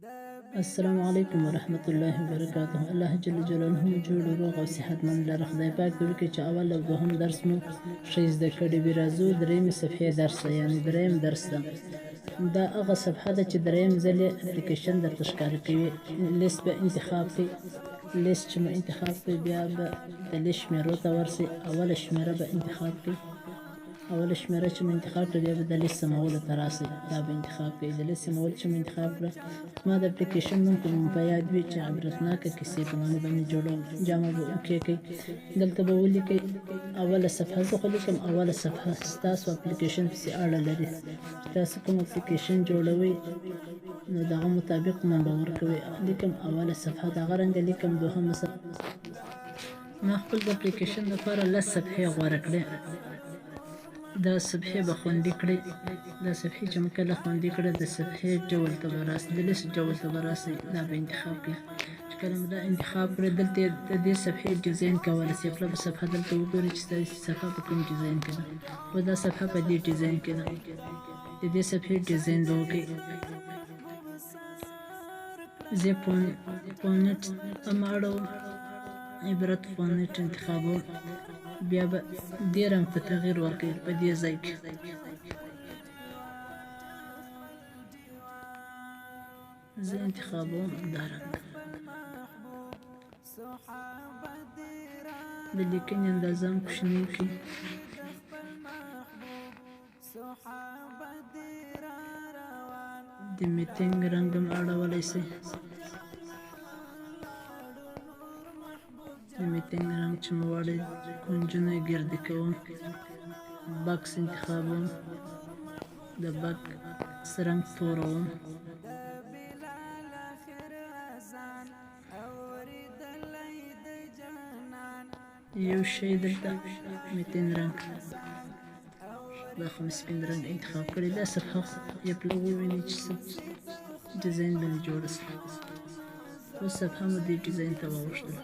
السلام علیکم ورحمت الله وبرکاته. الله جل جلاله مو جوړ روغ او صحتمند لره. خدای پاک دې وکړي چې اول او دوهم درس مو ښه زده کړي وي. راځو درېیمې صفحې درس ده، یعنې درېیم درس ده. دا هغه صفحه ده چې درېیم ځل یې اپلیکیشن درته ښکاره کوي. لیست به انتخاب کړئ. لیست چې مو انتخاب کړئ بیا به د لیست شمېرو ته ورسئ. اوله شمېره به انتخاب کړئ. اوله شمېره چې مو انتخاب کړه بیا به د لیست سمولو ته راسئ. دا به انتخاب کړئ. د لیست سمول چې مو انتخاب کړه، زما د اپلیکیشن نوم که مو په یاد وي چې عبرتناکه کیسې په نامه باندې جوړوم، جامه به وکښئ. دلته به ولیکئ اوله صفحه. زه خو لیکم اوله صفحه. ستاسو اپلیکیشن پسې اړه لري چې تاسو کوم اپلیکیشن جوړوئ نو د هغه مطابق نمبر ورکوئ. لیکم اوله صفحه، د هغه رنګه لیکم دوهمه صفحه. ما خپل د اپلیکیشن لپاره 10 صفحې غوره کړې. دا صفحې به خوندي کړئ. دا صفحې چې مو کله خوندي کړه د صفحې ډول ته به راسئ، د لیست ډول ته به راسئ. دا به انتخاب کړئ. چې کله مو دا انتخاب کړئ دلته د دې صفحې ډیزاین کولی شئ. خپله صفحه دلته وګورئ چې ستاسې صفحه په کوم ډیزاین کې ده. اوس دا صفحه په دې ډیزاین کې ده. د دې صفحې ډیزاین به وکړئ. زه فونټ هم اړوم، عبرت فونټ انتخابوم. بیا به دې رنګ ته تغییر ورکړئ په دې ځای کې. زه انتخابوم دا رنګ. د لیکنې اندازه هم کوچنۍ کړئ. د میټینګ رنګ هم اړولی شئ. د میټینګ رنګ چې مو غواړئ کونجونه یې ګردې کوم. بکس انتخابوم. د بکس رنګ توروم. یو شی دلته میټینګ رنګ، دا خو مې سپین رنګ انتخاب کړی. دا صفحه یې پرې ووینئ چې څه ډیزاین باندې جوړه شوه. اوس صفحه مو دې ډیزاین ته واوښتله.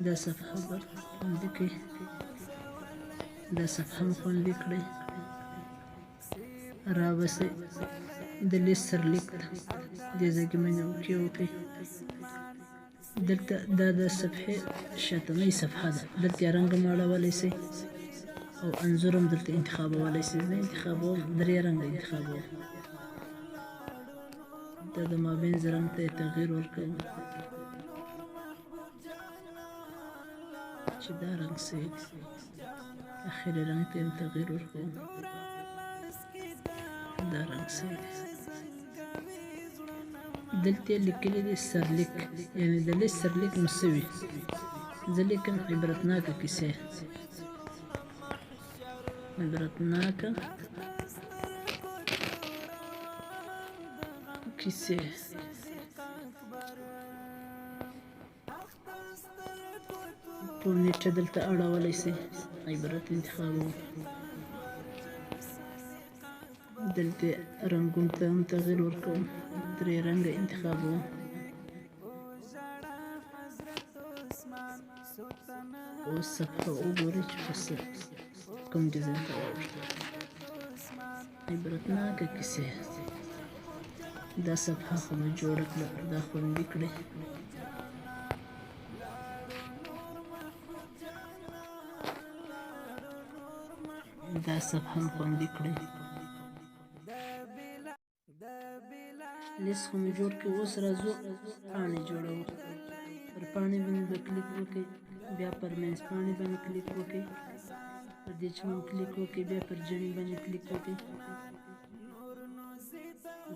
دا صفحه به خوندي کړئ. دا صفحه مو خوندي کړئ. رابسئ د لیست سرلیک ته، دې ځای کې باندې اوکې وکړئ. دلته دا د صفحې شاتنۍ صفحه ده. دلته یې رنګ هم اړولی شئ او انځور هم دلته انتخابولی شئ. زه انتخابوم 3 رنګه انتخابوم. دا د مابینځ رنګ ته یې تغییر ورکوم چې دا رنګ صحیح دی. اخري رنګ ته یې تغییر ورکوم. دا رنګ صحیح دی. دلته یې لیکلي دي سرلیک، یعنې د لیست سرلیک مو څه وي. زه لیکم عبرتناکه کیسې. عبرتناکه کیسې. ټول نیټه دلته اړولی شئ. عبرت انتخابوم. دلته رنګونو ته هم تغییر ورکوم. 3 رنګه انتخابوم. اوس صفحه وګورئ چې کوم ډیزاین ته واوښته. عبرتناکه کیسې. دا صفحه خو مو جوړه کړه. دا خوندي کړئ. دا صفحه هم خوندي کړئ. لیست خو مو جوړ کړئ. اوس راځو پاڼې جوړوو. پر پاڼې باندې به کلیک وکړئ. بیا پر منځپاڼې باندې کلیک وکړئ. پر دې چې مو کلیک وکړئ بیا پر جمع باندې کلیک وکړئ.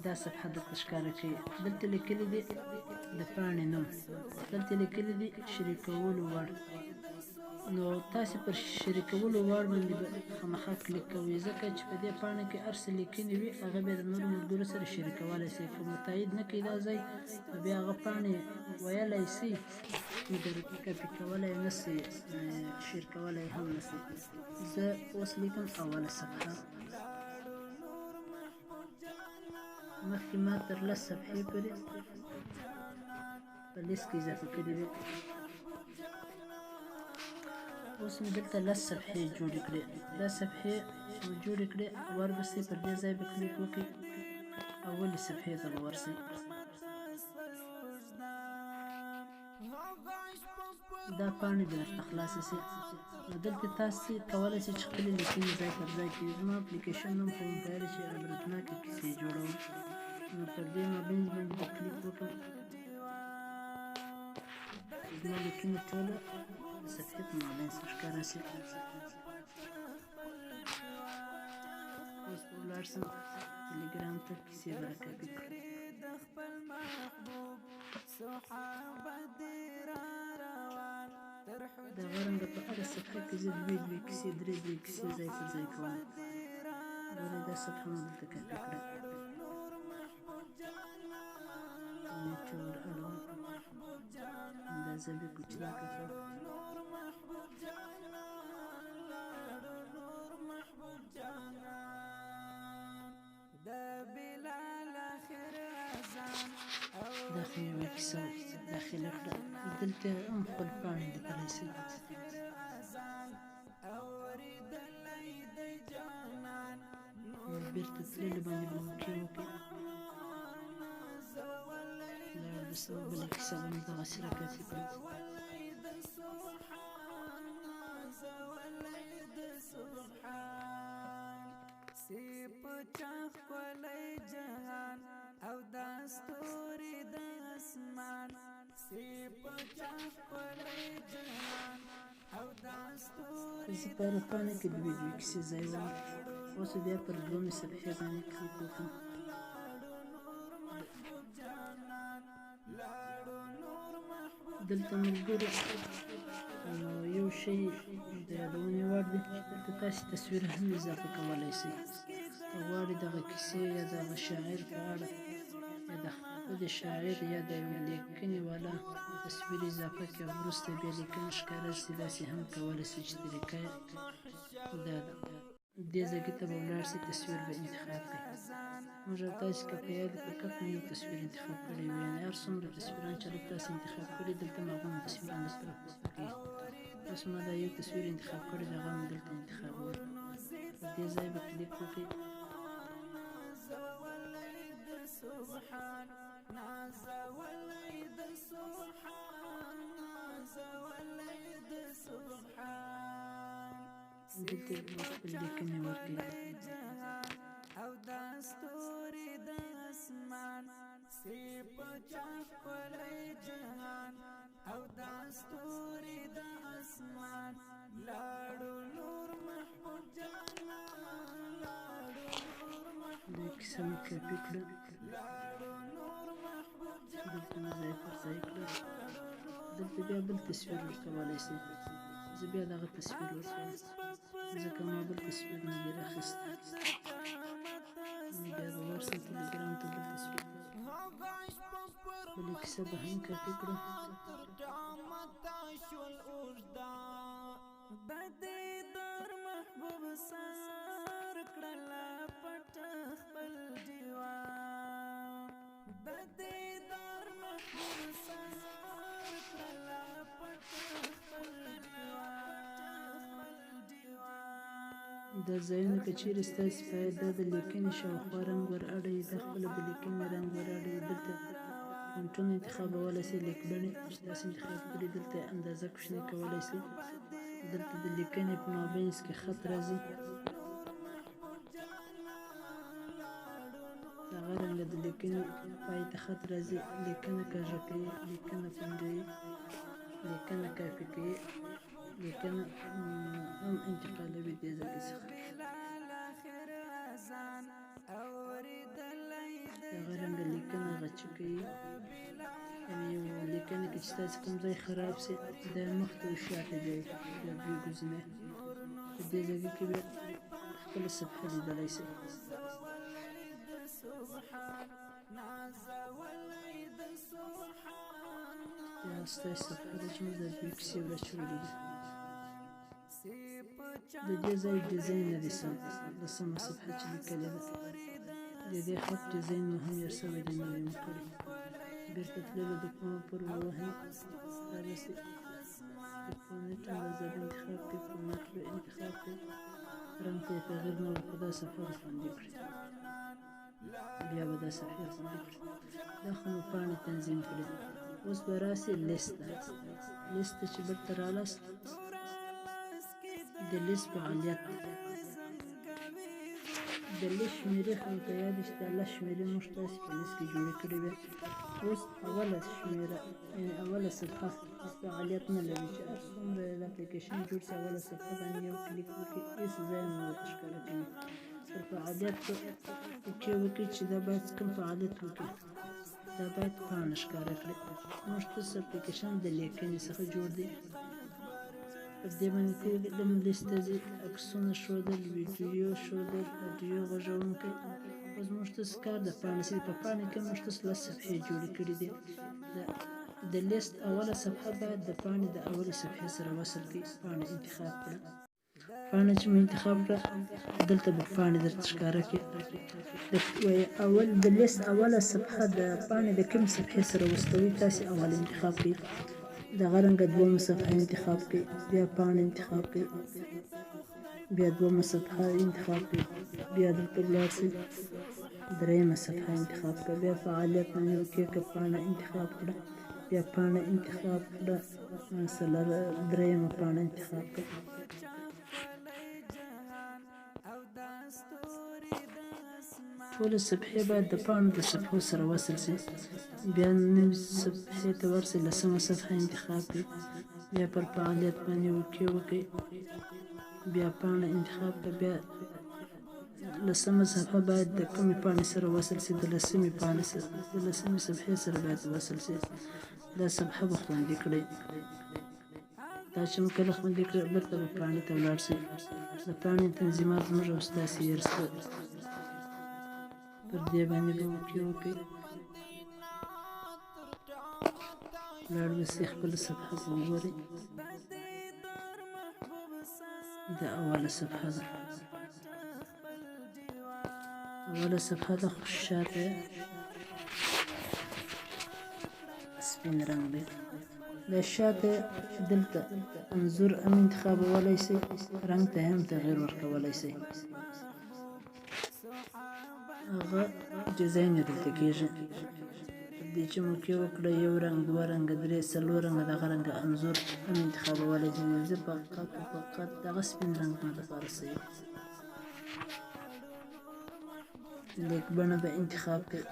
دا صفحه درته ښکاره کوي. دلته لیکلي دي د پاڼې نوم. دلته لیکلي دي شریکولو وړ. نو تاسې پر شریکولو وړ باندې به خامخا کلیک کوئ، ځکه چې په دې پاڼه کې هر څه لیکنې وي هغه بیا د نورو ملګرو سره شریکولی شئ. که مو تایید نه کوي دا ځای نو بیا هغه پاڼې ویلی شئ مګر کاپي کولی یې نه شئ، شیر کولی هم نه شئ. زه اوس لیکم اوله صفحه. مخکې ما تر 10 صفحې پورې په لیست کې اضافه کړي دي. اوس مې دلته 10 صفحې جوړې کړې. دا صفحې چې مو جوړې کړې ورپسې پر دې ځای به کلیک وکړئ. اولې صفحې ته به ورسئ. دا پاڼې به درته خلاصې شي. نو دلته تاسې کولی شئ چې خپلې لیکنې ځای پر ځای کړئ. زما اپلیکیشن نوم خو مو ویلی چې عبرتناکې کیسې جوړوم. نو پر دې مابینځ باندې به کلیک وکړم. زما لیکنې ټوله د صفحې په مابینځ کې ښکاره شي. اوس به ولاړ شم ټلګرام ته، کیسې به راکاپي کړم. دغه رنګه په هره صفحه کې زه دوې کیسې درې کیسې ځای پر ځای کوم. ګورئ دا صفحه مو دلته کاپي کړه. نیټه ور اړوم، اندازه به کوچناکه کړم. دا خو یوه کیسه داخله کړه. دلته هم خپل پاڼې لیکلی شئ. بېرته تللو باندې به اوکې وکړئ. لاړ به سم بله کیسه به مې دغسې راکاپي کړم. زه په هره پاڼه کې دوې کیسې ځای وم. اوس بیا پر دومې صفحې باندې کلیک وکړم. دلته ملګرو یو شی د یادونې وړ دی. دلته تاسې تصویر هم اضافه کولی شئ. که غواړئ دغه کیسې یا دغه شاعر په اړه یا د خپلې شاعر یا د یوې لیکنې والا تصویر اضافه کړئ او وروسته بیا لیکنه ښکاره شي، داسې هم کولی شئ چې طریقه یې دا ده. دې ځایګي ته به ولاړ شئ، تصویر به انتخاب کړئ. موږ او تاسې که په یاد فقط مو یو تصویر انتخاب کړی وي، یعنې هر څومره تصویران چې تاسې انتخاب کړي دلته هم هغومره تصویران درته راپورته کېږي. اوس ما دا یو تصویر انتخاب کړی دی، هغه مو دلته انتخابوي. په دې ځای به کلیک وکړئ. دلته به خپل لیکنې ورکړئ. دا کیسه مې کاپي کړه، دلته مې ځای پر ځای کړه. دلته بیا بل تصویر ورکولی شئ. زه بیا دغه تصویر ورکوم ځکه ما بل تصویر نه دی راخیستی. بیا به ورشم ټلګرام ته بل تصویر بله کیسه به هم کاپي کړم. دا ځایونه که چیرې ستاسې په یاد دا د لیکنې شاوخوا رنګ ور اړوئ، دا خپله د لیکنې رنګ ور اړوئ. دلته فونټونه انتخابولی شئ، لیکبڼې چې تاسې انتخاب کړي دلته اندازه کوچنۍ کولی شئ. دلته د لیکنې په مابینځ کې خط راځي، هغه رنګه د لیکنې پای ته خط راځي. لیکنه کږه کوي، لیکنه پنډوي، لیکنه کاپي کوي، لیکنه هم انتقالوي دې ځای څخه. هغه رنګه لیکنه غچه کوي، یعنې یو لیکنه کې چې ستاسې کوم ځای خراب شي دا مخته او شاته بیایي، دا دوې ګزینه. په دې ځای کې بیا خپله صفحه لیدلی شئ. یا ستاسې صفحه ده چې موږ دا دوې کیسې وراچولې دي. د دې ځای ډیزاین نه دی سم، د سمه صفحه چې لیکلې ده د دې خط ډیزاین مو هم هېر شوی دی، نوی مو کړی. بېرته تللو د کومه پر ووهئ، رارسئ، د فونټ اندازه به انتخاب کړئ، فونټ به انتخاب کړئ، رنګ ته یې تغییر نه ورکړئ، دا صفحه به خوندي کړئ. بیا به دا صفحې خوندي کړي. دا خو مو پاڼې تنظیم کړي. اوس به راسي لیست ته. لیست ته چې بیرته رالاست د لیست فعالیت د لیست شمېرې خو ته یاد شي دا لس شمېرې موږ تاسې په لیست کې جوړې کړې وې. اوس اوله شمېره یعنې اوله صفحه فعالیت نه لري چې هر څومره د اپلیکیشن جوړ شي اوله صفحه باندې یو کلیک وکړي هېڅ ځای مو ورته ښکاره کوي. پر فعالیت اوکې وکړي چې دا باید کوم فعالیت وکړي. دا باید پاڼه ښکاره کړي. موږ تاسو اپلیکیشن د لیکنې څخه جوړ دی. پر دې باندې کوم لیست ته ځي عکسونه ښودل ویډیو ښودل اډیو غږونکی. اوس موږ تاسو کار د پاڼې سي په پاڼې کې موږ تاسو لس صفحې جوړې کړي دي. د لیست اوله صفحه باید د پاڼې د اولې صفحې سره وصل کړي. پاڼه انتخاب کړه. پاڼه چې مو انتخاب کړه دلته به پاڼې درته ښکاره کړي. اول د لیست اوله صفحه د پاڼې د کومې صفحې سره وصلوي تاسې اول انتخاب کړئ. دغه رنګه دویمه صفحه انتخاب کړئ. بیا پاڼه انتخاب کړئ. بیا دویمه صفحه انتخاب کړئ. بیا دلته ولاړ شئ. دریمه صفحه انتخاب کړه. بیا فعالیت باندې اوکې کړه. پاڼه انتخاب کړه. بیا پاڼه انتخاب کړه. دریمه پاڼه انتخاب کړه. ټولې صفحې باید د پاڼو د صفحو سره وصل شي. بیا نوې صفحې ته ورشئ. لسمه صفحه انتخاب کړئ. بیا پر فعالیت باندې اوکې وکړئ. بیا پاڼه انتخاب کړه. بیا لسمه صفحه باید د کومې پاڼې سره وصل شي. د لسمې پاڼې سره د لسمې صفحې سره باید وصل شي. دا صفحه به خوندي کړئ. دا چې مو کله خوندي کړئ بېرته به پاڼې ته ولاړ شئ. د پاڼې تنظیمات زموږ او ستاسې هېر شول. پر دې باندې به اوکې وکړئ. ولاړ به شئ خپله صفحه به وګورئ. دا اوله صفحه ده. اوله صفحه ده خو شاته سپین رنګ دی. د شاته دلته انځور هم انتخابولی شئ. رنګ ته هم تغییر ورکولی شئ. هغه ډیزاین یې دلته کېږي. دې چې مو اوکې وکړه یو رنګ دوه رنګه درې څلور رنګه دغه رنګه انځور هم انتخابولی شئ. زه فقط دغه سپین رنګ ما لپاره صحیح دی. لیک بڼه به انتخاب کړئ.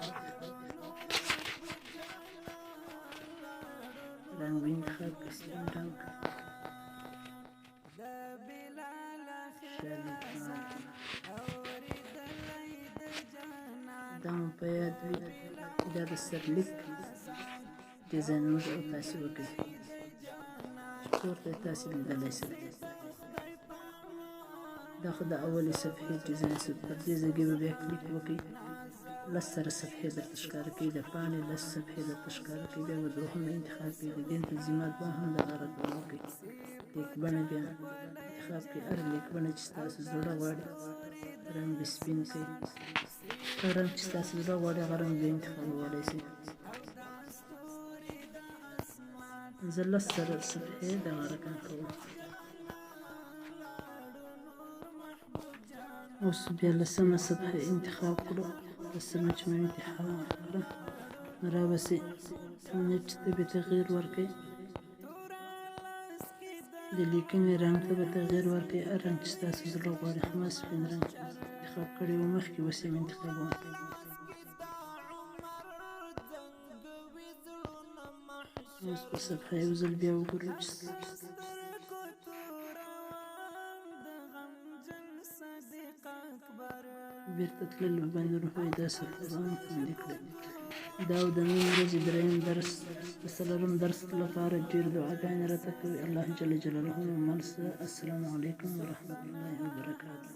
رنګ به انتخاب کړئ. سپین رنګ دا مو په یاد وي. دا د سرلیک ډیزاین موږ او تاسې وکړئ. پورته یې تاسې لیدلی شئ. دا خو د اولې صفحې ډیزاین شو. پر دې ځای کې به بیا کلیک وکړئ. لس سره صفحې درته ښکاره کوي. د پاڼې لس صفحې درته ښکاره کوي. بیا به دوهمه انتخاب کړئ. د دې تنظیمات به هم دغه رقم وکړئ. لیک بڼه بیا انتخاب کړئ. هره لیک بڼه چې ستاسو زړه غواړي رنګ به سپین کړئ. هر رنګ چې ستاسو زړه غواړي هغه رنګ به انتخابولی شئ. زه لس سره صفحې دغه رقم کوم. اوس بیا لسمه صفحه انتخاب کړو. لسمه چې مو انتخاب کړه نو رابسئ فونټ ته به تغییر ورکړئ. د لیکنې رنګ ته به تغییر ورکړئ. هر رنګ چې ستاسو زړه غواړي. خو ما سپین رنګ انتخاب کړی و مخکې اوس یې انتخابوم. اوس په صفحه یو ځل بیا وګورئ چې بیرته تلل باندې روحوي. دا صفحه به هم خوندي کړئ. دا او د نن ورځې دریم درس د څلورم درس لپاره ډېر دعاګانې راته کوي. الله جل جلاله مو مل شه. السلام علیکم ورحمة الله وبرکاته.